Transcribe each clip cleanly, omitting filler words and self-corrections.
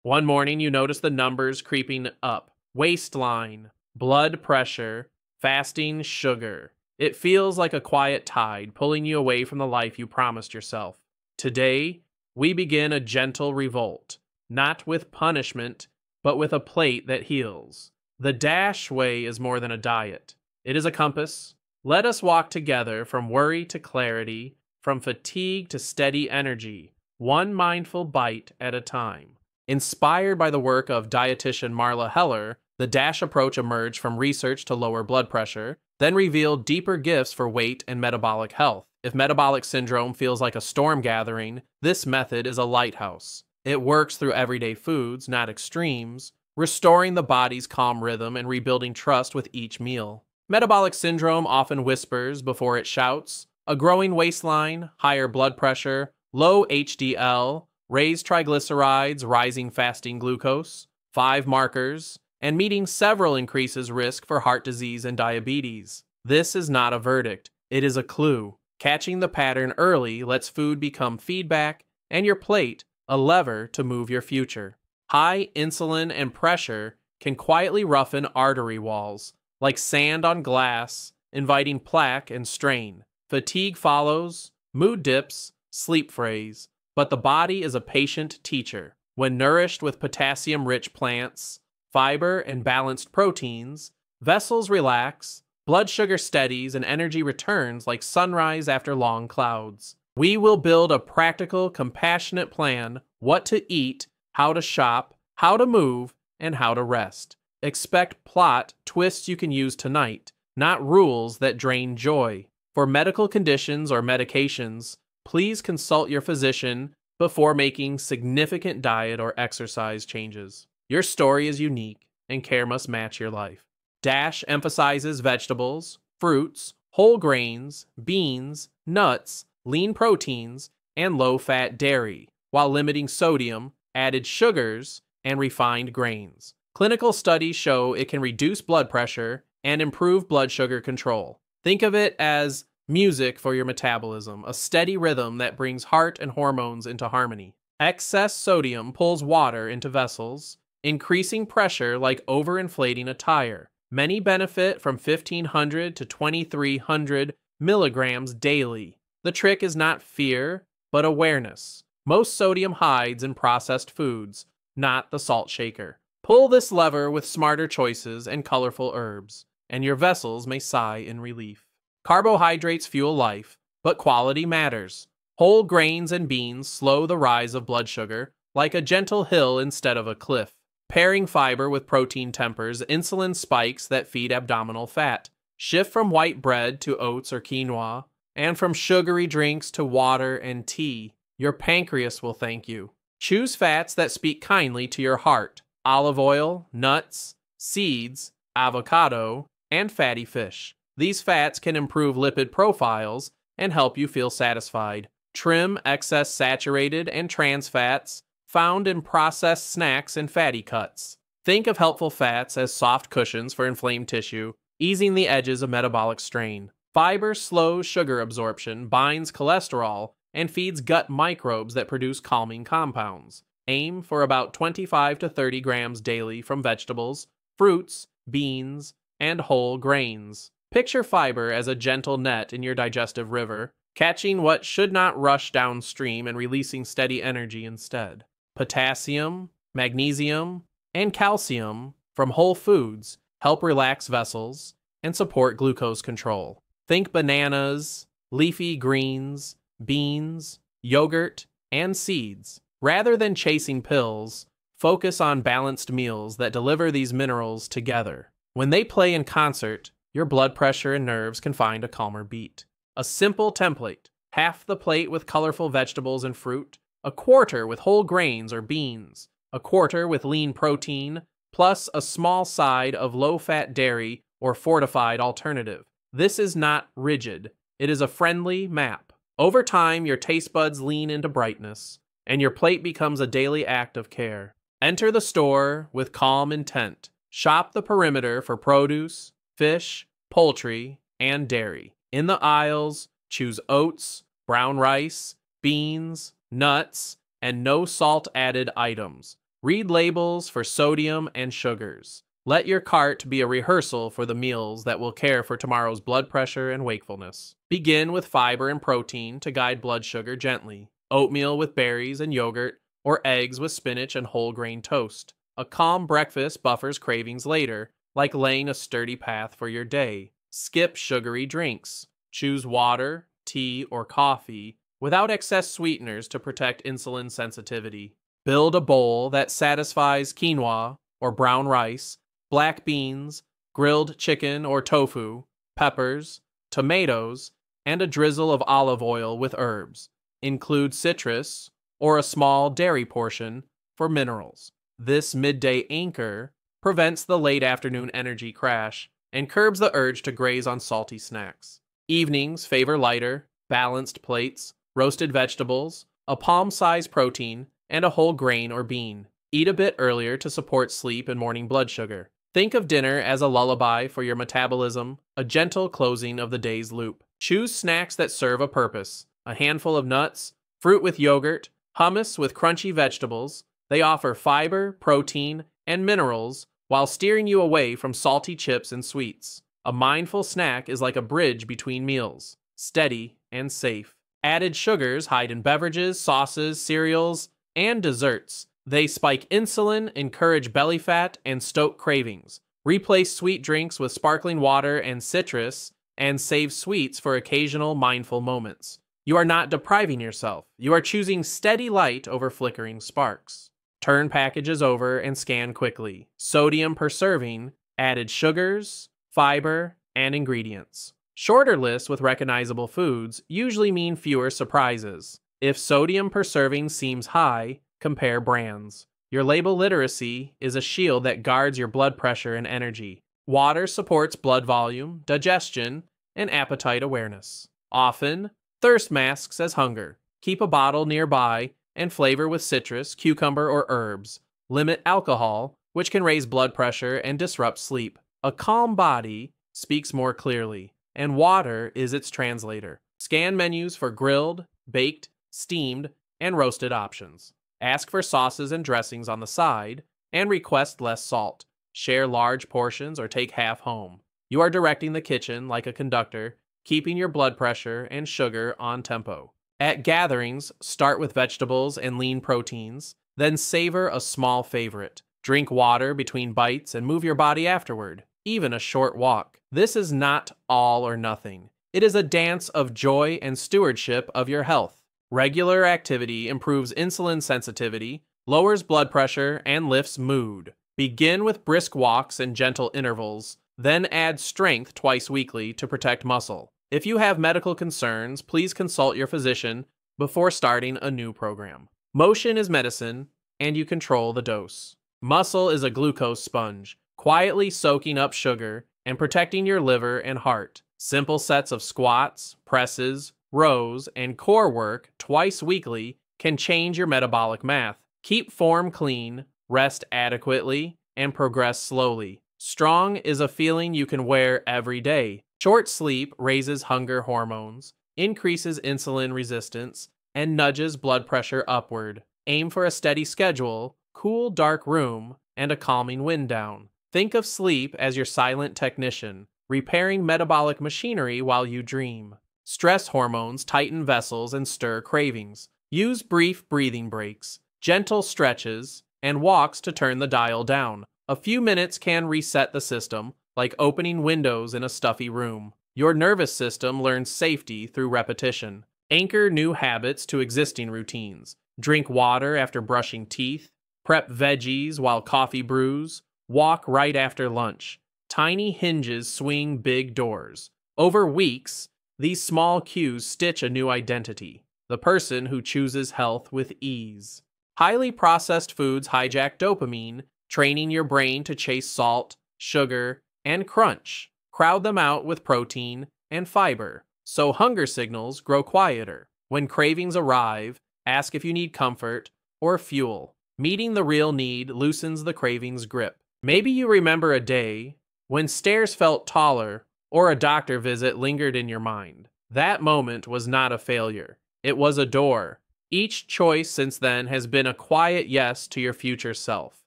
One morning, you notice the numbers creeping up: waistline, blood pressure, fasting sugar. It feels like a quiet tide pulling you away from the life you promised yourself. Today, we begin a gentle revolt, not with punishment, but with a plate that heals. The Dash Way is more than a diet, it is a compass. Let us walk together from worry to clarity, from fatigue to steady energy, one mindful bite at a time. Inspired by the work of dietitian Marla Heller, the Dash approach emerged from research to lower blood pressure, then revealed deeper gifts for weight and metabolic health. If metabolic syndrome feels like a storm gathering, this method is a lighthouse. It works through everyday foods, not extremes, restoring the body's calm rhythm and rebuilding trust with each meal. Metabolic syndrome often whispers before it shouts: a growing waistline, higher blood pressure, low HDL, raised triglycerides, rising fasting glucose, 5 markers, and meeting several increases risk for heart disease and diabetes. This is not a verdict, it is a clue. Catching the pattern early lets food become feedback and your plate a lever to move your future. High insulin and pressure can quietly roughen artery walls, like sand on glass, inviting plaque and strain. Fatigue follows, mood dips, sleep frays, but the body is a patient teacher. When nourished with potassium-rich plants, fiber, and balanced proteins, vessels relax, blood sugar steadies, and energy returns like sunrise after long clouds. We will build a practical, compassionate plan: what to eat, how to shop, how to move, and how to rest. Expect plot twists you can use tonight, not rules that drain joy. For medical conditions or medications, please consult your physician before making significant diet or exercise changes. Your story is unique, and care must match your life. Dash emphasizes vegetables, fruits, whole grains, beans, nuts, lean proteins, and low-fat dairy, while limiting sodium, added sugars, and refined grains. Clinical studies show it can reduce blood pressure and improve blood sugar control. Think of it as music for your metabolism, a steady rhythm that brings heart and hormones into harmony. Excess sodium pulls water into vessels, increasing pressure like overinflating a tire. Many benefit from 1,500 to 2,300 milligrams daily. The trick is not fear, but awareness. Most sodium hides in processed foods, not the salt shaker. Pull this lever with smarter choices and colorful herbs, and your vessels may sigh in relief. Carbohydrates fuel life, but quality matters. Whole grains and beans slow the rise of blood sugar, like a gentle hill instead of a cliff. Pairing fiber with protein tempers insulin spikes that feed abdominal fat. Shift from white bread to oats or quinoa, and from sugary drinks to water and tea. Your pancreas will thank you. Choose fats that speak kindly to your heart: olive oil, nuts, seeds, avocado, and fatty fish. These fats can improve lipid profiles and help you feel satisfied. Trim excess saturated and trans fats found in processed snacks and fatty cuts. Think of helpful fats as soft cushions for inflamed tissue, easing the edges of metabolic strain. Fiber slows sugar absorption, binds cholesterol, and feeds gut microbes that produce calming compounds. Aim for about 25 to 30 grams daily from vegetables, fruits, beans, and whole grains. Picture fiber as a gentle net in your digestive river, catching what should not rush downstream and releasing steady energy instead. Potassium, magnesium, and calcium from whole foods help relax vessels and support glucose control. Think bananas, leafy greens, beans, yogurt, and seeds. Rather than chasing pills, focus on balanced meals that deliver these minerals together. When they play in concert, your blood pressure and nerves can find a calmer beat. A simple template: half the plate with colorful vegetables and fruit, a quarter with whole grains or beans, a quarter with lean protein, plus a small side of low-fat dairy or fortified alternative. This is not rigid, it is a friendly map. Over time, your taste buds lean into brightness, and your plate becomes a daily act of care. Enter the store with calm intent. Shop the perimeter for produce, fish, poultry, and dairy. In the aisles, choose oats, brown rice, beans, nuts, and no salt-added items. Read labels for sodium and sugars. Let your cart be a rehearsal for the meals that will care for tomorrow's blood pressure and wakefulness. Begin with fiber and protein to guide blood sugar gently. Oatmeal with berries and yogurt, or eggs with spinach and whole grain toast. A calm breakfast buffers cravings later, like laying a sturdy path for your day. Skip sugary drinks. Choose water, tea, or coffee without excess sweeteners to protect insulin sensitivity. Build a bowl that satisfies quinoa or brown rice, black beans, grilled chicken or tofu, peppers, tomatoes, and a drizzle of olive oil with herbs. Include citrus or a small dairy portion for minerals. This midday anchor prevents the late afternoon energy crash and curbs the urge to graze on salty snacks. Evenings favor lighter, balanced plates, roasted vegetables, a palm-sized protein, and a whole grain or bean. Eat a bit earlier to support sleep and morning blood sugar. Think of dinner as a lullaby for your metabolism, a gentle closing of the day's loop. Choose snacks that serve a purpose. A handful of nuts, fruit with yogurt, hummus with crunchy vegetables. They offer fiber, protein, and minerals while steering you away from salty chips and sweets. A mindful snack is like a bridge between meals, steady and safe. Added sugars hide in beverages, sauces, cereals, and desserts. They spike insulin, encourage belly fat, and stoke cravings. Replace sweet drinks with sparkling water and citrus, and save sweets for occasional mindful moments. You are not depriving yourself. You are choosing steady light over flickering sparks. Turn packages over and scan quickly. Sodium per serving, added sugars, fiber, and ingredients. Shorter lists with recognizable foods usually mean fewer surprises. If sodium per serving seems high, compare brands. Your label literacy is a shield that guards your blood pressure and energy. Water supports blood volume, digestion, and appetite awareness. Often, thirst masks as hunger. Keep a bottle nearby and flavor with citrus, cucumber, or herbs. Limit alcohol, which can raise blood pressure and disrupt sleep. A calm body speaks more clearly, and water is its translator. Scan menus for grilled, baked, steamed, and roasted options. Ask for sauces and dressings on the side, and request less salt. Share large portions or take half home. You are directing the kitchen like a conductor, keeping your blood pressure and sugar on tempo. At gatherings, start with vegetables and lean proteins, then savor a small favorite. Drink water between bites and move your body afterward, even a short walk. This is not all or nothing. It is a dance of joy and stewardship of your health. Regular activity improves insulin sensitivity, lowers blood pressure, and lifts mood. Begin with brisk walks and gentle intervals, then add strength twice weekly to protect muscle. If you have medical concerns, please consult your physician before starting a new program. Motion is medicine, and you control the dose. Muscle is a glucose sponge, quietly soaking up sugar and protecting your liver and heart. Simple sets of squats, presses, rows, and core work twice weekly can change your metabolic math. Keep form clean, rest adequately, and progress slowly. Strong is a feeling you can wear every day. Short sleep raises hunger hormones, increases insulin resistance, and nudges blood pressure upward. Aim for a steady schedule, cool dark room, and a calming wind down. Think of sleep as your silent technician, repairing metabolic machinery while you dream. Stress hormones tighten vessels and stir cravings. Use brief breathing breaks, gentle stretches, and walks to turn the dial down. A few minutes can reset the system, like opening windows in a stuffy room. Your nervous system learns safety through repetition. Anchor new habits to existing routines. Drink water after brushing teeth. Prep veggies while coffee brews. Walk right after lunch. Tiny hinges swing big doors. Over weeks, these small cues stitch a new identity. The person who chooses health with ease. Highly processed foods hijack dopamine, training your brain to chase salt, sugar, and crunch. Crowd them out with protein and fiber, so hunger signals grow quieter. When cravings arrive, ask if you need comfort or fuel. Meeting the real need loosens the craving's grip. Maybe you remember a day when stairs felt taller or a doctor visit lingered in your mind. That moment was not a failure. It was a door. Each choice since then has been a quiet yes to your future self.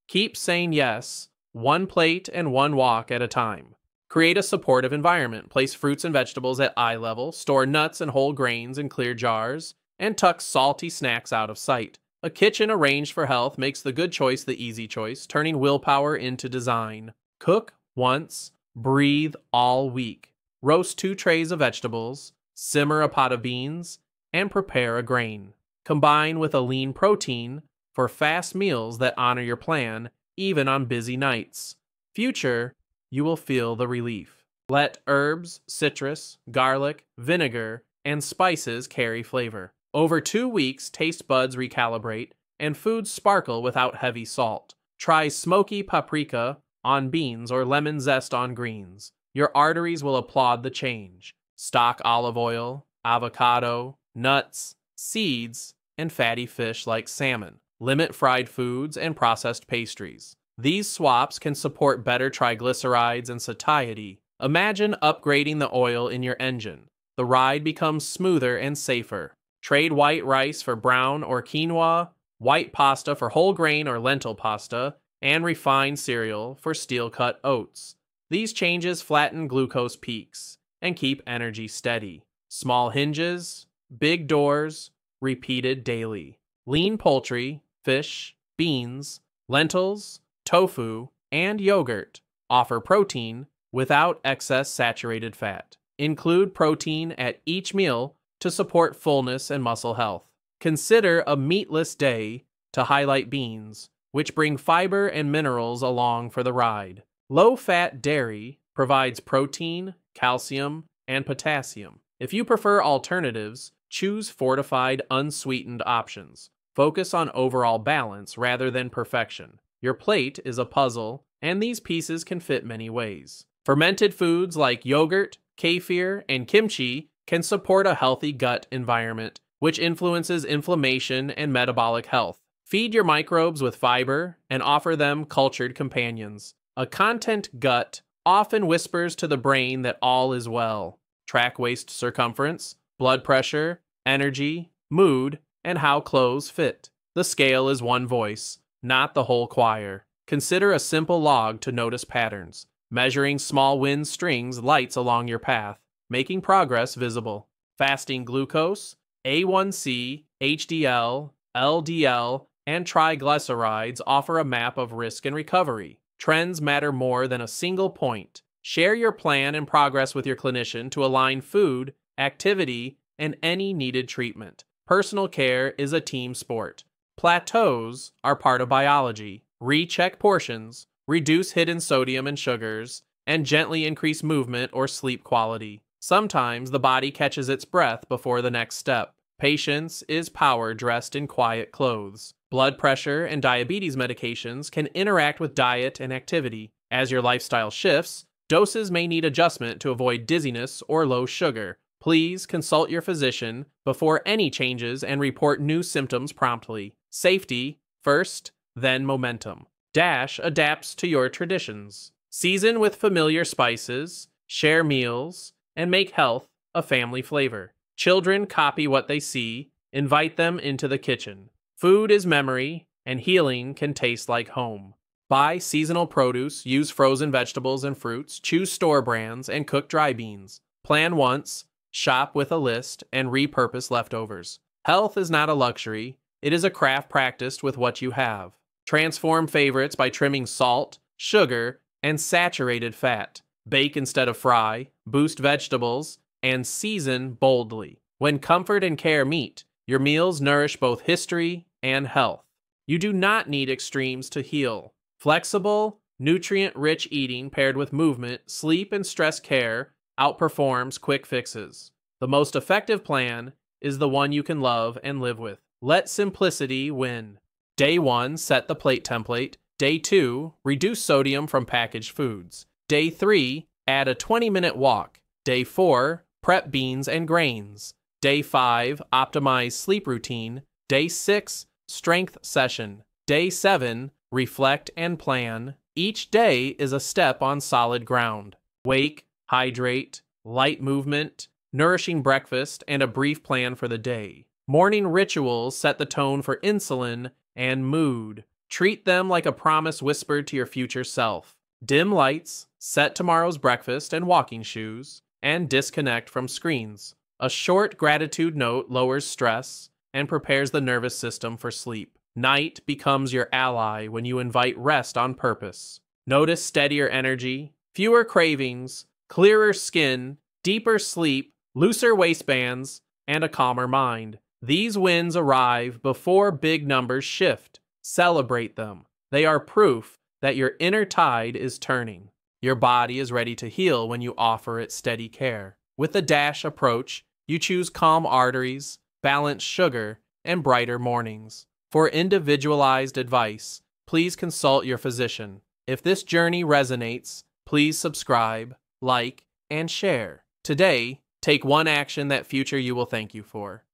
Keep saying yes, one plate and one walk at a time. Create a supportive environment. Place fruits and vegetables at eye level, store nuts and whole grains in clear jars, and tuck salty snacks out of sight. A kitchen arranged for health makes the good choice the easy choice, turning willpower into design. Cook once, breathe all week. Roast 2 trays of vegetables, simmer a pot of beans, and prepare a grain. Combine with a lean protein for fast meals that honor your plan, even on busy nights. Future, you will feel the relief. Let herbs, citrus, garlic, vinegar, and spices carry flavor. Over 2 weeks, taste buds recalibrate, and foods sparkle without heavy salt. Try smoky paprika on beans or lemon zest on greens. Your arteries will applaud the change. Stock olive oil, avocado, nuts, seeds, and fatty fish like salmon. Limit fried foods and processed pastries. These swaps can support better triglycerides and satiety. Imagine upgrading the oil in your engine. The ride becomes smoother and safer. Trade white rice for brown or quinoa, white pasta for whole grain or lentil pasta, and refined cereal for steel-cut oats. These changes flatten glucose peaks and keep energy steady. Small hinges, big doors, repeated daily. Lean poultry, fish, beans, lentils, tofu, and yogurt offer protein without excess saturated fat. Include protein at each meal to support fullness and muscle health. Consider a meatless day to highlight beans, which bring fiber and minerals along for the ride. Low-fat dairy provides protein, calcium, and potassium. If you prefer alternatives, choose fortified, unsweetened options. Focus on overall balance rather than perfection. Your plate is a puzzle, and these pieces can fit many ways. Fermented foods like yogurt, kefir, and kimchi can support a healthy gut environment, which influences inflammation and metabolic health. Feed your microbes with fiber and offer them cultured companions. A content gut often whispers to the brain that all is well. Track waist circumference, blood pressure, energy, mood, and how clothes fit. The scale is one voice, not the whole choir. Consider a simple log to notice patterns. Measuring small wind strings lights along your path, making progress visible. Fasting glucose, A1C, HDL, LDL, and triglycerides offer a map of risk and recovery. Trends matter more than a single point. Share your plan and progress with your clinician to align food, activity, and any needed treatment. Personal care is a team sport. Plateaus are part of biology. Recheck portions, reduce hidden sodium and sugars, and gently increase movement or sleep quality. Sometimes the body catches its breath before the next step. Patience is power dressed in quiet clothes. Blood pressure and diabetes medications can interact with diet and activity. As your lifestyle shifts, doses may need adjustment to avoid dizziness or low sugar. Please consult your physician before any changes and report new symptoms promptly. Safety first, then momentum. Dash adapts to your traditions. Season with familiar spices, share meals, and make health a family flavor. Children copy what they see, invite them into the kitchen. Food is memory, and healing can taste like home. Buy seasonal produce, use frozen vegetables and fruits, choose store brands, and cook dry beans. Plan once, shop with a list, and repurpose leftovers. Health is not a luxury, it is a craft practiced with what you have. Transform favorites by trimming salt, sugar, and saturated fat. Bake instead of fry, boost vegetables, and season boldly. When comfort and care meet, your meals nourish both history and health. You do not need extremes to heal. Flexible, nutrient-rich eating paired with movement, sleep, and stress care outperforms quick fixes. The most effective plan is the one you can love and live with. Let simplicity win. Day 1, set the plate template. Day 2, reduce sodium from packaged foods. Day 3, add a 20-minute walk. Day 4, prep beans and grains. Day 5, optimize sleep routine. Day 6, strength session. Day 7, reflect and plan. Each day is a step on solid ground. Wake, hydrate, light movement, nourishing breakfast, and a brief plan for the day. Morning rituals set the tone for insulin and mood. Treat them like a promise whispered to your future self. Dim lights, set tomorrow's breakfast and walking shoes, and disconnect from screens. A short gratitude note lowers stress and prepares the nervous system for sleep. Night becomes your ally when you invite rest on purpose. Notice steadier energy, fewer cravings, clearer skin, deeper sleep, looser waistbands, and a calmer mind. These wins arrive before big numbers shift. Celebrate them. They are proof that your inner tide is turning. Your body is ready to heal when you offer it steady care. With the DASH approach, you choose calm arteries, balanced sugar, and brighter mornings. For individualized advice, please consult your physician. If this journey resonates, please subscribe, like, and share. Today, take one action that future you will thank you for.